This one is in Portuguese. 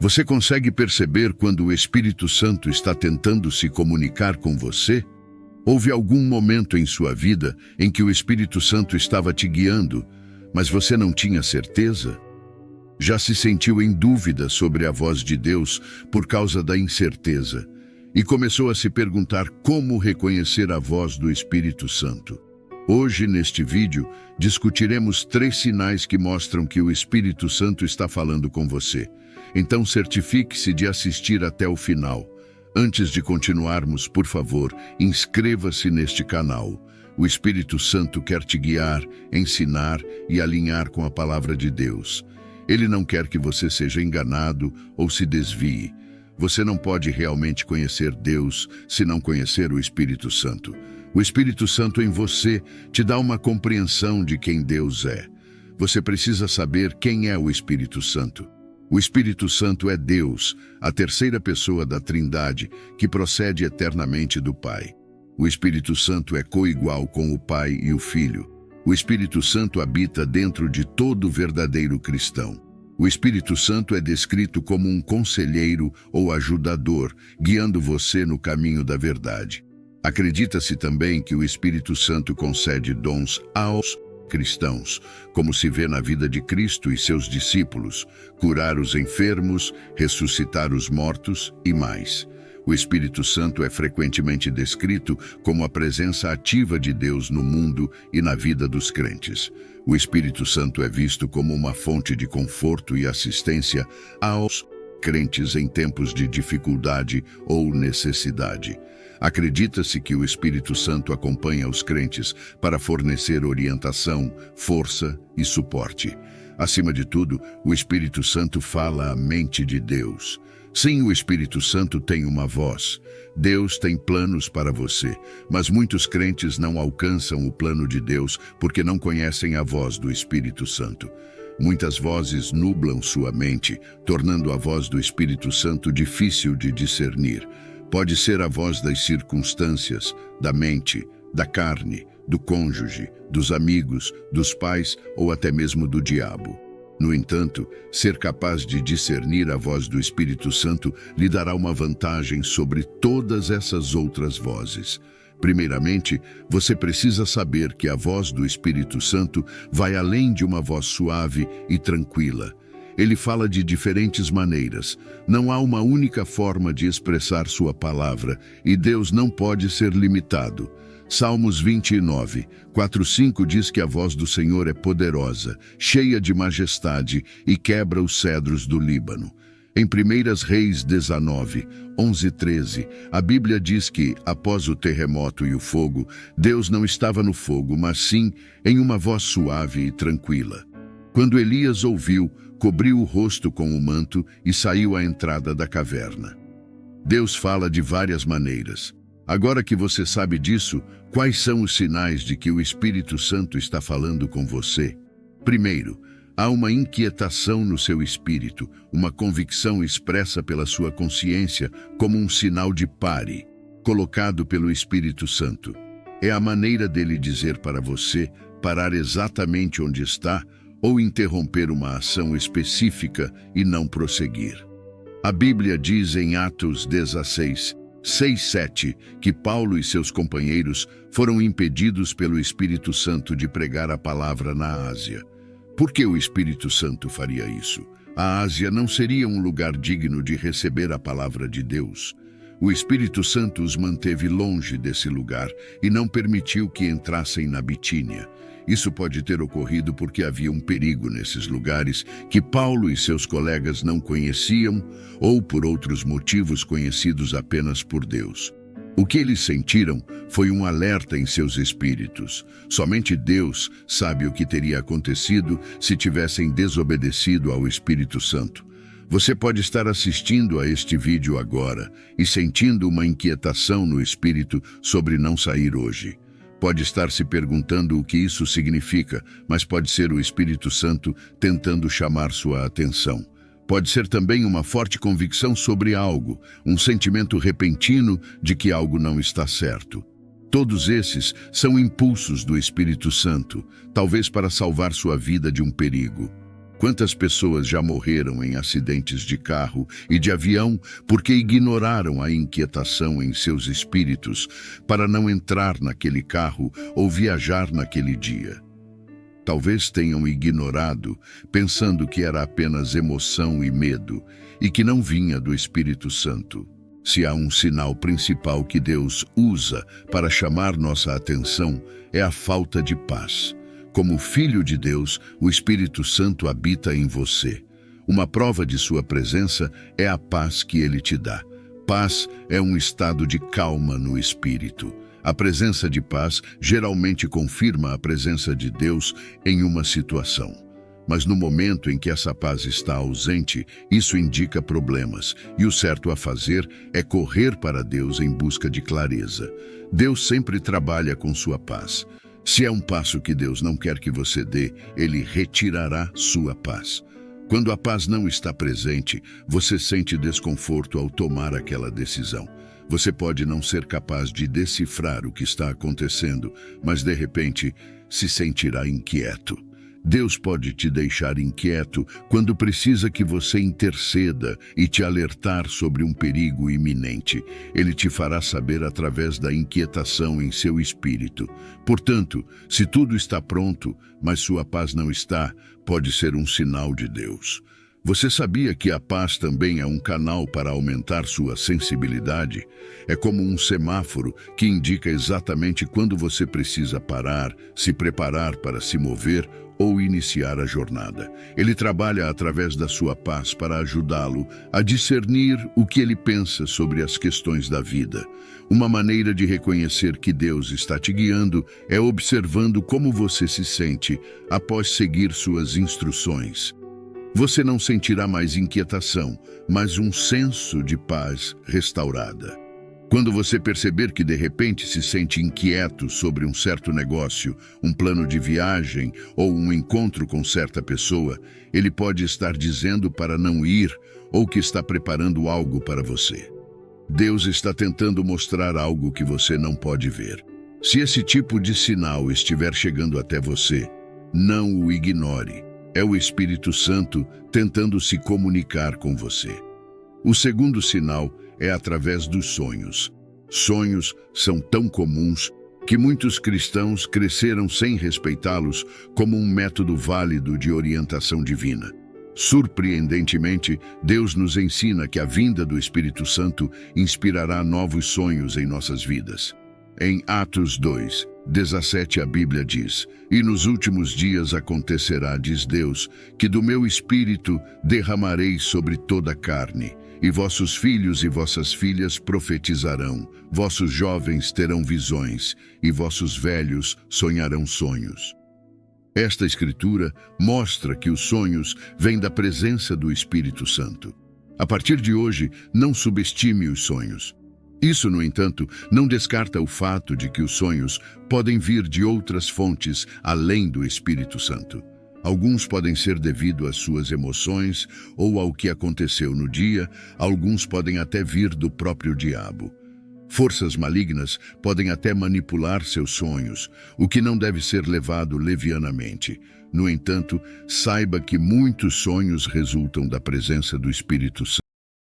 Você consegue perceber quando o Espírito Santo está tentando se comunicar com você? Houve algum momento em sua vida em que o Espírito Santo estava te guiando, mas você não tinha certeza? Já se sentiu em dúvida sobre a voz de Deus por causa da incerteza e começou a se perguntar como reconhecer a voz do Espírito Santo? Hoje, neste vídeo, discutiremos 3 sinais que mostram que o Espírito Santo está falando com você. Então, certifique-se de assistir até o final. Antes de continuarmos, por favor, inscreva-se neste canal. O Espírito Santo quer te guiar, ensinar e alinhar com a palavra de Deus. Ele não quer que você seja enganado ou se desvie. Você não pode realmente conhecer Deus se não conhecer o Espírito Santo. O Espírito Santo em você te dá uma compreensão de quem Deus é. Você precisa saber quem é o Espírito Santo. O Espírito Santo é Deus, a terceira pessoa da Trindade, que procede eternamente do Pai. O Espírito Santo é coigual com o Pai e o Filho. O Espírito Santo habita dentro de todo verdadeiro cristão. O Espírito Santo é descrito como um conselheiro ou ajudador, guiando você no caminho da verdade. Acredita-se também que o Espírito Santo concede dons aos cristãos, como se vê na vida de Cristo e seus discípulos, curar os enfermos, ressuscitar os mortos e mais. O Espírito Santo é frequentemente descrito como a presença ativa de Deus no mundo e na vida dos crentes. O Espírito Santo é visto como uma fonte de conforto e assistência aos crentes em tempos de dificuldade ou necessidade. Acredita-se que o Espírito Santo acompanha os crentes para fornecer orientação, força e suporte. Acima de tudo, o Espírito Santo fala a mente de Deus. Sim, o Espírito Santo tem uma voz. Deus tem planos para você, mas muitos crentes não alcançam o plano de Deus porque não conhecem a voz do Espírito Santo. Muitas vozes nublam sua mente, tornando a voz do Espírito Santo difícil de discernir. Pode ser a voz das circunstâncias, da mente, da carne, do cônjuge, dos amigos, dos pais ou até mesmo do diabo. No entanto, ser capaz de discernir a voz do Espírito Santo lhe dará uma vantagem sobre todas essas outras vozes. Primeiramente, você precisa saber que a voz do Espírito Santo vai além de uma voz suave e tranquila. Ele fala de diferentes maneiras. Não há uma única forma de expressar sua palavra, e Deus não pode ser limitado. Salmos 29, 4-5 diz que a voz do Senhor é poderosa, cheia de majestade e quebra os cedros do Líbano. Em 1 Reis 19, 11-13, a Bíblia diz que, após o terremoto e o fogo, Deus não estava no fogo, mas sim em uma voz suave e tranquila. Quando Elias ouviu, cobriu o rosto com o manto e saiu à entrada da caverna. Deus fala de várias maneiras. Agora que você sabe disso, quais são os sinais de que o Espírito Santo está falando com você? Primeiro, há uma inquietação no seu espírito, uma convicção expressa pela sua consciência como um sinal de pare, colocado pelo Espírito Santo. É a maneira dele dizer para você parar exatamente onde está ou interromper uma ação específica e não prosseguir. A Bíblia diz em Atos 16, 6-7, que Paulo e seus companheiros foram impedidos pelo Espírito Santo de pregar a palavra na Ásia. Por que o Espírito Santo faria isso? A Ásia não seria um lugar digno de receber a palavra de Deus. O Espírito Santo os manteve longe desse lugar e não permitiu que entrassem na Bitínia. Isso pode ter ocorrido porque havia um perigo nesses lugares que Paulo e seus colegas não conheciam ou por outros motivos conhecidos apenas por Deus. O que eles sentiram foi um alerta em seus espíritos. Somente Deus sabe o que teria acontecido se tivessem desobedecido ao Espírito Santo. Você pode estar assistindo a este vídeo agora e sentindo uma inquietação no espírito sobre não sair hoje. Pode estar se perguntando o que isso significa, mas pode ser o Espírito Santo tentando chamar sua atenção. Pode ser também uma forte convicção sobre algo, um sentimento repentino de que algo não está certo. Todos esses são impulsos do Espírito Santo, talvez para salvar sua vida de um perigo. Quantas pessoas já morreram em acidentes de carro e de avião porque ignoraram a inquietação em seus espíritos para não entrar naquele carro ou viajar naquele dia? Talvez tenham ignorado, pensando que era apenas emoção e medo e que não vinha do Espírito Santo. Se há um sinal principal que Deus usa para chamar nossa atenção, é a falta de paz. Como filho de Deus, o Espírito Santo habita em você. Uma prova de sua presença é a paz que ele te dá. Paz é um estado de calma no espírito. A presença de paz geralmente confirma a presença de Deus em uma situação. Mas no momento em que essa paz está ausente, isso indica problemas, e o certo a fazer é correr para Deus em busca de clareza. Deus sempre trabalha com sua paz. Se é um passo que Deus não quer que você dê, Ele retirará sua paz. Quando a paz não está presente, você sente desconforto ao tomar aquela decisão. Você pode não ser capaz de decifrar o que está acontecendo, mas de repente se sentirá inquieto. Deus pode te deixar inquieto quando precisa que você interceda e te alertar sobre um perigo iminente. Ele te fará saber através da inquietação em seu espírito. Portanto, se tudo está pronto, mas sua paz não está, pode ser um sinal de Deus. Você sabia que a paz também é um canal para aumentar sua sensibilidade? É como um semáforo que indica exatamente quando você precisa parar, se preparar para se mover ou iniciar a jornada. Ele trabalha através da sua paz para ajudá-lo a discernir o que ele pensa sobre as questões da vida. Uma maneira de reconhecer que Deus está te guiando é observando como você se sente após seguir suas instruções. Você não sentirá mais inquietação, mas um senso de paz restaurada. Quando você perceber que de repente se sente inquieto sobre um certo negócio, um plano de viagem ou um encontro com certa pessoa, ele pode estar dizendo para não ir ou que está preparando algo para você. Deus está tentando mostrar algo que você não pode ver. Se esse tipo de sinal estiver chegando até você, não o ignore. É o Espírito Santo tentando se comunicar com você. O segundo sinal é através dos sonhos. Sonhos são tão comuns que muitos cristãos cresceram sem respeitá-los como um método válido de orientação divina. Surpreendentemente, Deus nos ensina que a vinda do Espírito Santo inspirará novos sonhos em nossas vidas. Em Atos 2:17 a Bíblia diz: "E nos últimos dias acontecerá, diz Deus, que do meu Espírito derramarei sobre toda a carne, e vossos filhos e vossas filhas profetizarão, vossos jovens terão visões, e vossos velhos sonharão sonhos." Esta escritura mostra que os sonhos vêm da presença do Espírito Santo. A partir de hoje, não subestime os sonhos. Isso, no entanto, não descarta o fato de que os sonhos podem vir de outras fontes além do Espírito Santo. Alguns podem ser devido às suas emoções ou ao que aconteceu no dia, alguns podem até vir do próprio diabo. Forças malignas podem até manipular seus sonhos, o que não deve ser levado levianamente. No entanto, saiba que muitos sonhos resultam da presença do Espírito Santo.